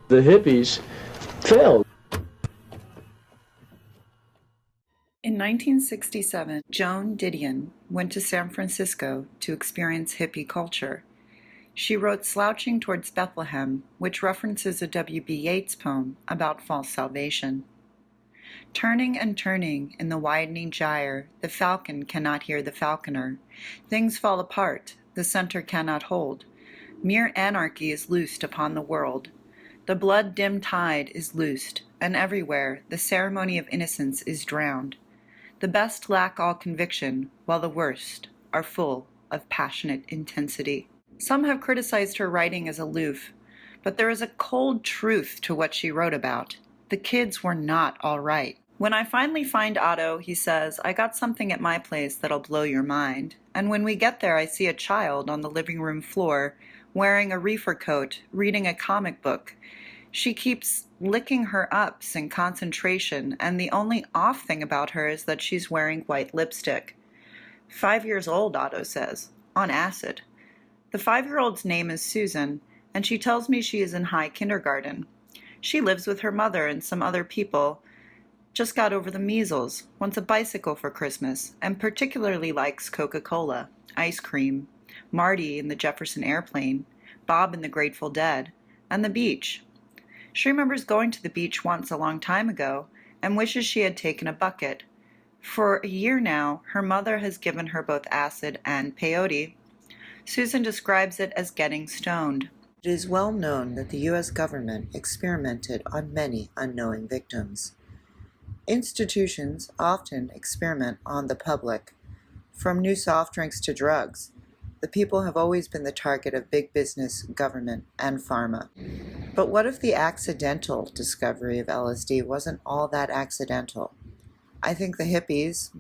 The hippies failed. In 1967, Joan Didion went to San Francisco to experience hippie culture. She wrote Slouching Towards Bethlehem, which references a W.B. Yeats poem about false salvation. Turning and turning in the widening gyre, the falcon cannot hear the falconer. Things fall apart, the center cannot hold. Mere anarchy is loosed upon the world. The blood-dimmed tide is loosed, and everywhere the ceremony of innocence is drowned. The best lack all conviction, while the worst are full of passionate intensity. Some have criticized her writing as aloof, but there is a cold truth to what she wrote about. The kids were not all right. When I finally find Otto, he says, I got something at my place that'll blow your mind. And when we get there, I see a child on the living room floor, wearing a reefer coat, reading a comic book. She keeps licking her ups in concentration, and the only off thing about her is that she's wearing white lipstick. 5 years old, Otto says, on acid. The 5-year-old's name is Susan, and she tells me she is in high kindergarten. She lives with her mother and some other people, just got over the measles, wants a bicycle for Christmas, and particularly likes Coca-Cola, ice cream, Marty in the Jefferson Airplane, Bob in the Grateful Dead, and the beach. She remembers going to the beach once a long time ago and wishes she had taken a bucket. For a year now, her mother has given her both acid and peyote. Susan describes it as getting stoned. It is well known that the U.S. government experimented on many unknowing victims. Institutions often experiment on the public, from new soft drinks to drugs. The people have always been the target of big business, government, and pharma. But what if the accidental discovery of LSD wasn't all that accidental? I think the hippies,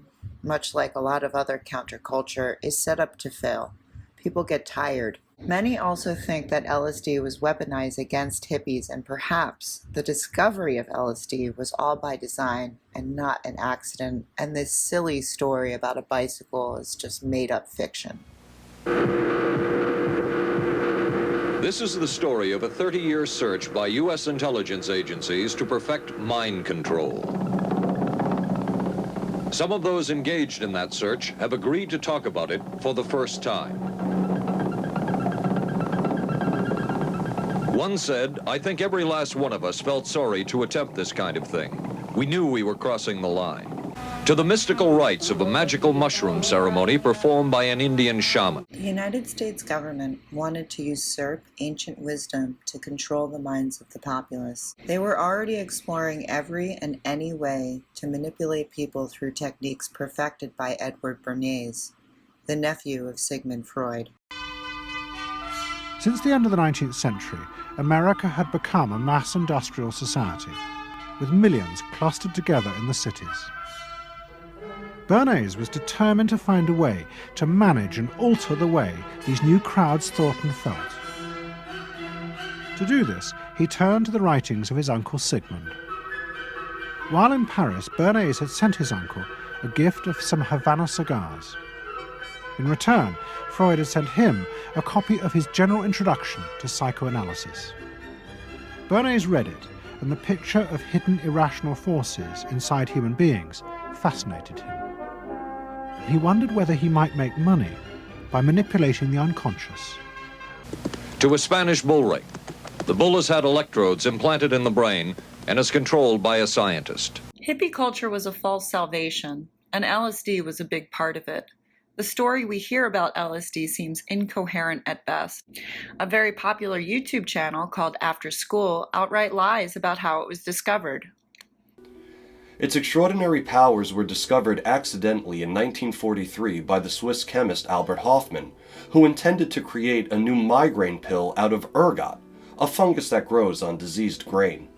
much like a lot of other counterculture, is set up to fail. People get tired. Many also think that LSD was weaponized against hippies, and perhaps the discovery of LSD was all by design and not an accident, and this silly story about a bicycle is just made-up fiction. This is the story of a 30-year search by U.S. intelligence agencies to perfect mind control. Some of those engaged in that search have agreed to talk about it for the first time. One said, I think every last one of us felt sorry to attempt this kind of thing. We knew we were crossing the line. To the mystical rites of a magical mushroom ceremony performed by an Indian shaman. The United States government wanted to usurp ancient wisdom to control the minds of the populace. They were already exploring every and any way to manipulate people through techniques perfected by Edward Bernays, the nephew of Sigmund Freud. Since the end of the 19th century, America had become a mass industrial society, with millions clustered together in the cities. Bernays was determined to find a way to manage and alter the way these new crowds thought and felt. To do this, he turned to the writings of his uncle Sigmund. While in Paris, Bernays had sent his uncle a gift of some Havana cigars. In return, Freud had sent him a copy of his general introduction to psychoanalysis. Bernays read it, and the picture of hidden irrational forces inside human beings fascinated him. He wondered whether he might make money by manipulating the unconscious. To a Spanish bull ring. The bull has had electrodes implanted in the brain and is controlled by a scientist. Hippie culture was a false salvation, and LSD was a big part of it. The story we hear about LSD seems incoherent at best. A very popular YouTube channel called After School outright lies about how it was discovered. Its extraordinary powers were discovered accidentally in 1943 by the Swiss chemist Albert Hofmann, who intended to create a new migraine pill out of ergot, a fungus that grows on diseased grain.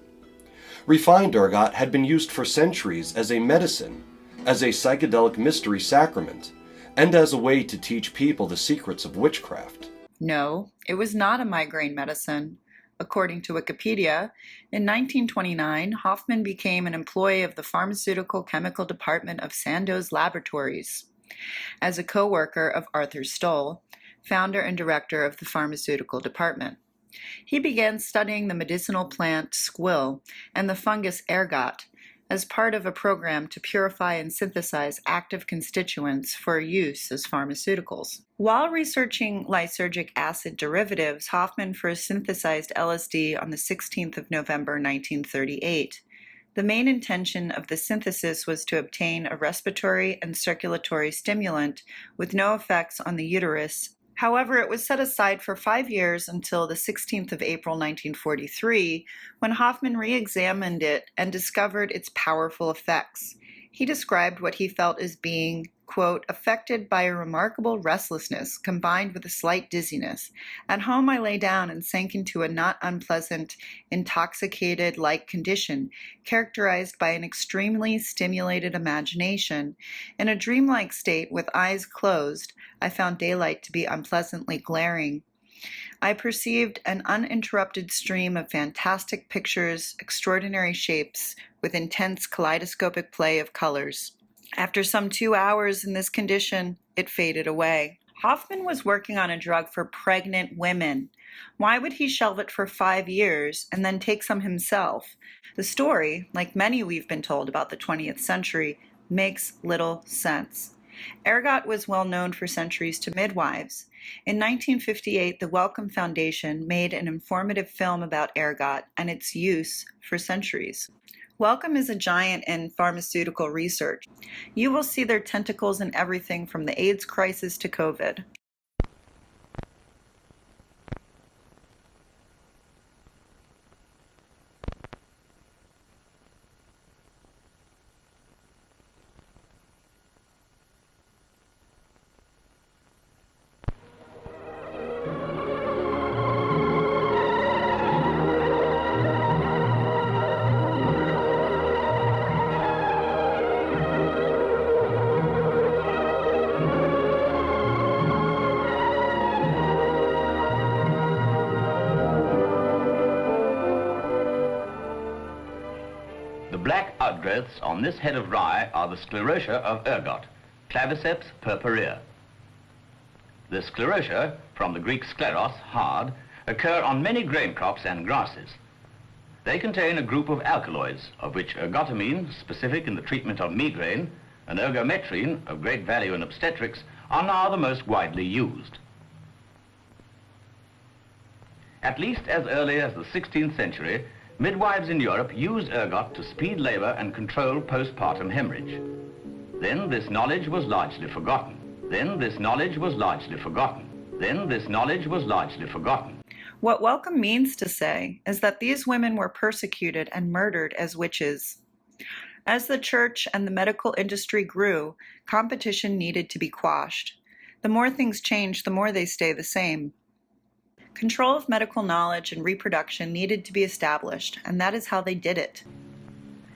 Refined ergot had been used for centuries as a medicine, as a psychedelic mystery sacrament, and as a way to teach people the secrets of witchcraft. No, it was not a migraine medicine. According to Wikipedia, in 1929, Hoffman became an employee of the Pharmaceutical Chemical Department of Sandoz Laboratories. As a co-worker of Arthur Stoll, founder and director of the pharmaceutical department. He began studying the medicinal plant squill and the fungus ergot as part of a program to purify and synthesize active constituents for use as pharmaceuticals. While researching lysergic acid derivatives, Hoffman first synthesized LSD on the 16th of November 1938. The main intention of the synthesis was to obtain a respiratory and circulatory stimulant with no effects on the uterus. However, it was set aside for 5 years until the 16th of April 1943, when Hoffman re-examined it and discovered its powerful effects. He described what he felt as being, quote, affected by a remarkable restlessness combined with a slight dizziness. At home I lay down and sank into a not unpleasant, intoxicated-like condition, characterized by an extremely stimulated imagination. In a dreamlike state, with eyes closed, I found daylight to be unpleasantly glaring. I perceived an uninterrupted stream of fantastic pictures, extraordinary shapes, with intense kaleidoscopic play of colors. After some 2 hours in this condition, it faded away. Hoffman was working on a drug for pregnant women. Why would he shelve it for 5 years and then take some himself? The story, like many we've been told about the 20th century, makes little sense. Ergot was well known for centuries to midwives. In 1958, the Wellcome Foundation made an informative film about ergot and its use for centuries. Wellcome is a giant in pharmaceutical research. You will see their tentacles in everything from the AIDS crisis to COVID. The black outgrowths on this head of rye are the sclerotia of ergot, Claviceps purpurea. The sclerotia, from the Greek skleros, hard, occur on many grain crops and grasses. They contain a group of alkaloids, of which ergotamine, specific in the treatment of migraine, and ergometrine, of great value in obstetrics, are now the most widely used. At least as early as the 16th century, midwives in Europe used ergot to speed labor and control postpartum hemorrhage. Then this knowledge was largely forgotten. What Wellcome means to say is that these women were persecuted and murdered as witches. As the church and the medical industry grew, competition needed to be quashed. The more things change, the more they stay the same. Control of medical knowledge and reproduction needed to be established, and that is how they did it.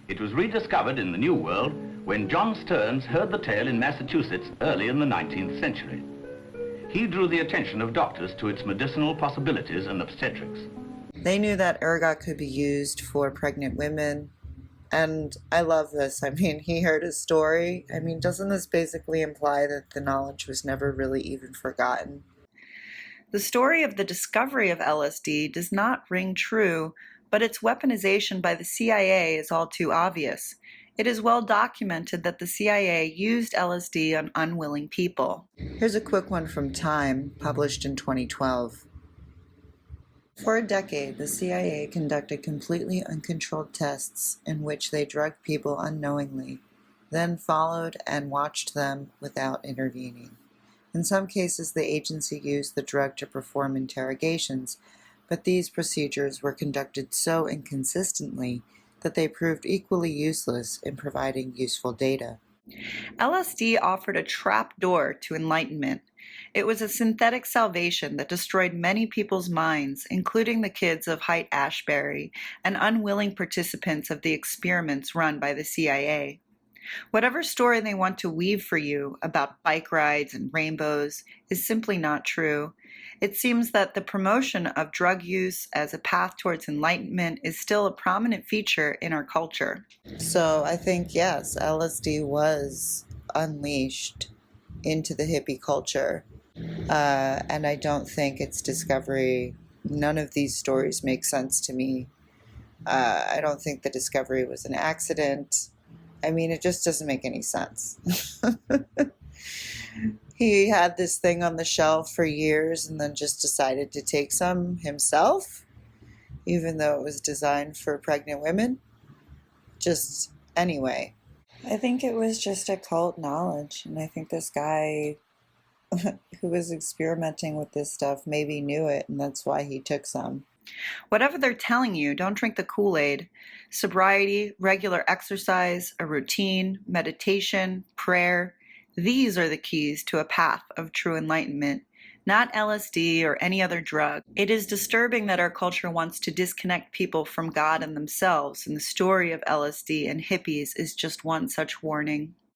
It was rediscovered in the New World when John Stearns heard the tale in Massachusetts early in the 19th century. He drew the attention of doctors to its medicinal possibilities in obstetrics. They knew that ergot could be used for pregnant women, and I love this. I mean, he heard his story. I mean, doesn't this basically imply that the knowledge was never really even forgotten? The story of the discovery of LSD does not ring true, but its weaponization by the CIA is all too obvious. It is well documented that the CIA used LSD on unwilling people. Here's a quick one from Time, published in 2012. For a decade, the CIA conducted completely uncontrolled tests in which they drugged people unknowingly, then followed and watched them without intervening. In some cases, the agency used the drug to perform interrogations, but these procedures were conducted so inconsistently that they proved equally useless in providing useful data. LSD offered a trap door to enlightenment. It was a synthetic salvation that destroyed many people's minds, including the kids of Haight-Ashbury and unwilling participants of the experiments run by the CIA. Whatever story they want to weave for you about bike rides and rainbows is simply not true. It seems that the promotion of drug use as a path towards enlightenment is still a prominent feature in our culture. So I think, yes, LSD was unleashed into the hippie culture, and I don't think its discovery None of these stories make sense to me. I don't think the discovery was an accident. I mean, it just doesn't make any sense. He had this thing on the shelf for years and then just decided to take some himself, even though it was designed for pregnant women. Just anyway. I think it was just occult knowledge, and I think this guy who was experimenting with this stuff maybe knew it, and that's why he took some. Whatever they're telling you, don't drink the Kool-Aid. Sobriety, regular exercise, a routine, meditation, prayer, these are the keys to a path of true enlightenment, not LSD or any other drug. It is disturbing that our culture wants to disconnect people from God and themselves, and the story of LSD and hippies is just one such warning.